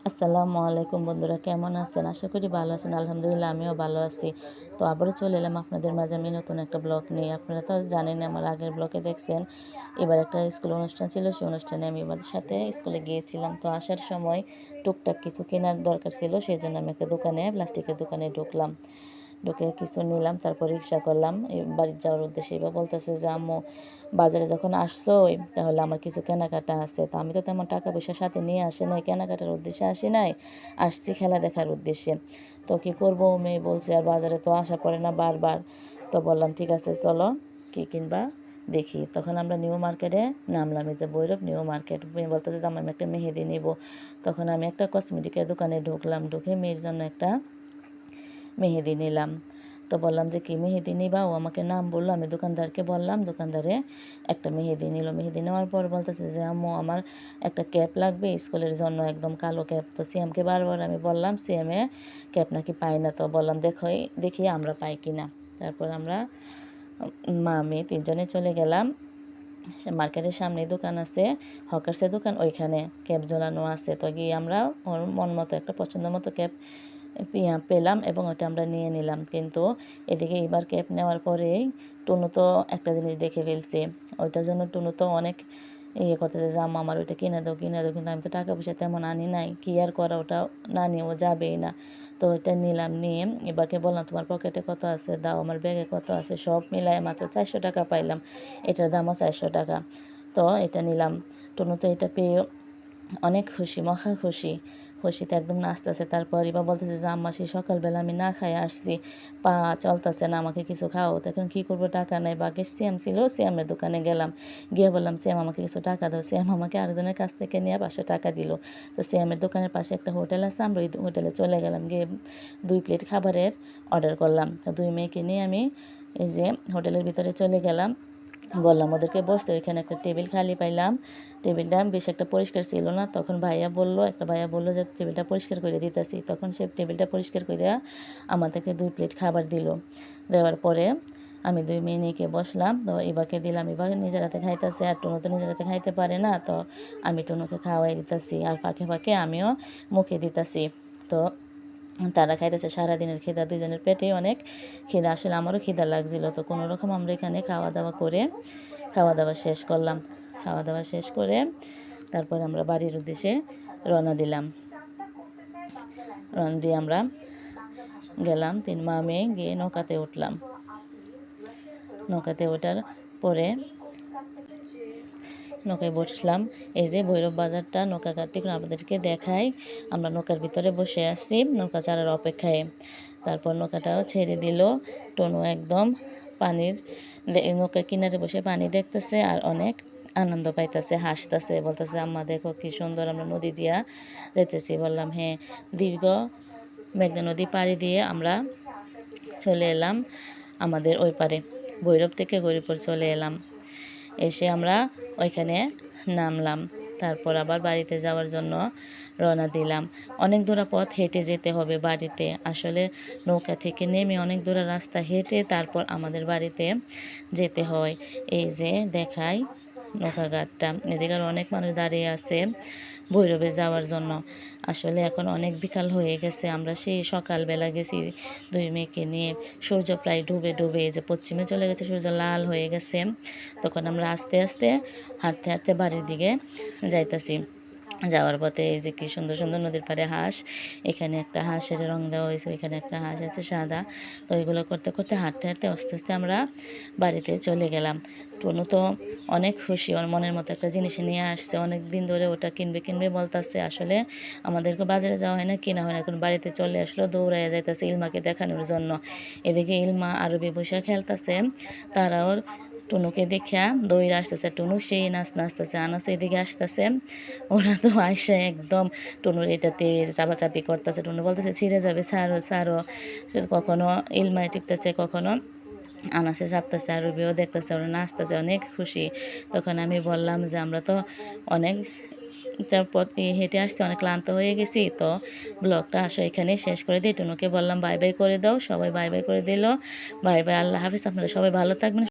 আসসালামু আলাইকুম বন্ধুরা, কেমন আছেন? আশা করি ভালো আছেন। আলহামদুলিল্লাহ আমিও ভালো আছি। তো আবারও চলে এলাম আপনাদের মাঝে আমি নতুন একটা ব্লগ নিয়ে। আপনারা তো জানেন আমার আগের ব্লগে দেখছেন এবার একটা স্কুল অনুষ্ঠান ছিল, সেই অনুষ্ঠানে আমি এবার সাথে স্কুলে গিয়েছিলাম। তো আসার সময় টুকটাক কিছু কেনার দরকার ছিল, সেই জন্য আমি একটা দোকানে প্লাস্টিকের দোকানে ঢুকলাম। ঢুকে কিছু নিলাম, তারপর রিক্সা করলাম বাড়ি যাওয়ার উদ্দেশ্যে। এবার বলতেছে যে আম্মু বাজারে যখন আসছো তাহলে আমার কিছু কেনাকাটা আছে। তো আমি তো তেমন টাকা পয়সা সাথে নিয়ে আসি নাই, কেনাকাটার উদ্দেশ্যে আসি নাই, আসছি খেলা দেখার উদ্দেশ্যে। তো কী করবো, মেয়ে বলছে আর বাজারে তো আসা পড়ে না বারবার। তো বললাম ঠিক আছে চলো কী কিনবা দেখি। তখন আমরা নিউ মার্কেটে নামলাম, এই যে ভৈরব নিউ মার্কেট। মেয়ে বলতেছে যে আমি একটা মেহেদি নিব। তখন আমি একটা কসমেটিকের দোকানে ঢুকলাম, ঢুকে মেয়ের জন্য একটা মেহেদি নিলাম। তো বললাম যে কি মেহেদি নিবা, ও আমাকে নাম বললো, আমি দোকানদারকে বললাম, দোকানদারে একটা মেহেদি নিল। মেহেদি নেওয়ার পর বলতেছে যে আম্মু আমার একটা ক্যাপ লাগবে স্কুলের জন্য, একদম কালো ক্যাপ। তো সিএমকে বারবার আমি বললাম সিএমে ক্যাপ নাকি পাই না। তো বললাম দেখি আমরা পাই কি না। তারপর আমরা মা মেয়ে তিনজনে চলে গেলাম মার্কেটের সামনে দোকান আছে, হকার্সের দোকান, ওইখানে ক্যাপ ঝোলানো আছে। তো গিয়ে আমরা ওর মন মতো একটা পছন্দ মতো ক্যাপ পেলাম এবং ওটা আমরা নিয়ে নিলাম। কিন্তু এদিকে এবার ক্যাপ নেওয়ার পরেই টুনু তো একটা জিনিস দেখে ফেলছে, ওইটার জন্য টুনু তো অনেক করতেছে যে আম্মা আমার ওইটা কিনে দাও কিনে দাও। কিন্তু আমি তো টাকা পয়সা তেমন আনি নাই, কি আর করা, ওটা না নিয়ে ও যাবেই না। তো ওইটা নিলাম, নিয়ে এবারকে বললাম তোমার পকেটে কত আছে দাও, আমার ব্যাগে কত আছে, সব মিলায় মাত্র 400 টাকা পাইলাম। এটার দামও 400 টাকা। তো এটা নিলাম। টুনু তো এটা পেয়ে অনেক খুশি, মহা খুশি, খুশিতে একদম নাচতেছে। তারপর এবার বলতেছে যে আম্মা সেই সকালবেলা আমি না খাই আসছি, পা চলতেছে না, আমাকে কিছু খাও। তখন কী করবো, টাকা নেই। বাকি সিএম ছিল, সিএমের দোকানে গেলাম, গিয়ে বললাম সিএম আমাকে কিছু টাকা দাও। সিএম আমাকে আরেকজনের কাছ থেকে নিয়ে 500 টাকা দিল। তো সিএমের দোকানের পাশে একটা হোটেল আছে, আমরা ওই হোটেলে চলে গেলাম, গিয়ে 2 প্লেট খাবারের অর্ডার করলাম। তো 2 মেয়েকে নিয়ে আমি এই যে হোটেলের ভিতরে চলে গেলাম, বললাম ওদেরকে বসতে। ওইখানে একটা টেবিল খালি পাইলাম, টেবিলটা বেশ একটা পরিষ্কার ছিল না। তখন একটা ভাইয়া বললো যে টেবিলটা পরিষ্কার করে দিতেছি। তখন সে টেবিলটা পরিষ্কার করে আমাদেরকে 2 প্লেট খাবার দিল। দেওয়ার পরে আমি 2 মেয়েকে বসলাম। তো এবাকে দিলাম, এবার নিজের হাতে খাইতেছে, আর টুনু তো নিজের হাতে খাইতে পারে না। তো আমি টুনুকে খাওয়াই দিতেছি, আর ফাঁকে ফাঁকে আমিও মুখে দিতেছি। তো তারা খাইতেছে, সারাদিনের খিদা, দুজনের পেটে অনেক খিদা। আসলে আমারও খিদা লাগছিল। তো কোনো রকম আমরা এখানে খাওয়া দাওয়া করে খাওয়া দাওয়া শেষ করলাম। খাওয়া দাওয়া শেষ করে তারপর আমরা বাড়ির উদ্দেশ্যে রওনা দিলাম। রওনা দিয়ে আমরা গেলাম 3 মা মেয়ে, গিয়ে নৌকাতে উঠলাম। নৌকাতে ওঠার পরে নৌকায় বসলাম। এই যে ভৈরব বাজারটা, নৌকা ঘাটটি আপনাদেরকে দেখাই। আমরা নৌকার ভিতরে বসে আছি নৌকা ছাড়ার অপেক্ষায়। তারপর নৌকাটাও ছেড়ে দিল। টনু একদম পানির নৌকার কিনারে বসে পানি দেখতেছে আর অনেক আনন্দ পাইতেছে, হাসতেছে, বলতেছে আম্মা দেখো কি সুন্দর আমরা নদী দিয়া যেতেছি। বললাম হ্যাঁ। দীর্ঘ মেঘনা নদী পাড়ি দিয়ে আমরা চলে এলাম আমাদের ওই পারে, ভৈরব থেকে গৌরীপুর চলে এলাম। এসে আমরা ওইখানে নামলাম। তারপর আবার বাড়িতে যাওয়ার জন্য রওনা দিলাম। অনেক দূর পথ হেঁটে যেতে হবে বাড়িতে। আসলে নৌকা থেকে নেমে অনেক দূর রাস্তা হেঁটে তারপর আমাদের বাড়িতে যেতে হয়। এই যে দেখাই নৌকাঘাটটা, এদিকে আর অনেক মানুষ দাঁড়িয়ে আছে ভৈরবে যাওয়ার জন্য। আসলে এখন অনেক বিকাল হয়ে গেছে, আমরা সেই সকালবেলা গেছি 2 মেয়েকে নিয়ে। সূর্য প্রায় ডুবে ডুবে এই যে পশ্চিমে চলে গেছে, সূর্য লাল হয়ে গেছে। তখন আমরা আস্তে আস্তে হাঁটতে হাঁটতে বাড়ির দিকে যাইতাছি। যাওয়ার পথে এই যে কি সুন্দর সুন্দর নদীর পাড়ে হাঁস, এখানে একটা হাঁসের রং দেওয়া হয়েছে, ওইখানে একটা হাঁস আছে সাদা। তো এগুলো করতে করতে হাঁটতে হাঁটতে আস্তে আস্তে আমরা বাড়িতে চলে গেলাম। টুনু তো অনেক খুশি, ওর মনের মতো একটা জিনিস নিয়ে আসছে, অনেক দিন ধরে ওটা কিনবে কিনবে বলতেছে। আসলে আমাদেরকে বাজারে যাওয়া হয় না, কিনা হয় না, এখন বাড়িতে চলে আসলো, দৌড়াইয়া যাইতেছে ইলমাকে দেখানোর জন্য। এদিকে ইলমা আরবি বসে খেলতেছে, তারাও টুনুকে দেখা দৌড়ে আসতেছে। টুনু সেই নাচতেছে, আনাস এদিকে আসতেছে। ওরা তো আইসা একদম টুনুর এটাতে চাপাচাপি করতেছে। টুনু বলতেছে ছিঁড়ে যাবে, ছাড়ো ছাড়ো। কখনো ইলমায় টিপতেছে, কখনো আনাসে চাপতেছে, আর রুবিও দেখতেছে, ওরা নাচতেছে, অনেক খুশি। তখন আমি বললাম যে আমরা তো অনেক পথ হেঁটে আসছি, অনেক ক্লান্ত হয়ে গেছি। তো ব্লগটা আসো এখানেই শেষ করে দিই। টুনুকে বললাম বাই বাই করে দাও, সবাই বাই বাই করে দিল। বাই বাই, আল্লাহ হাফিজ, আপনারা সবাই ভালো থাকবেন।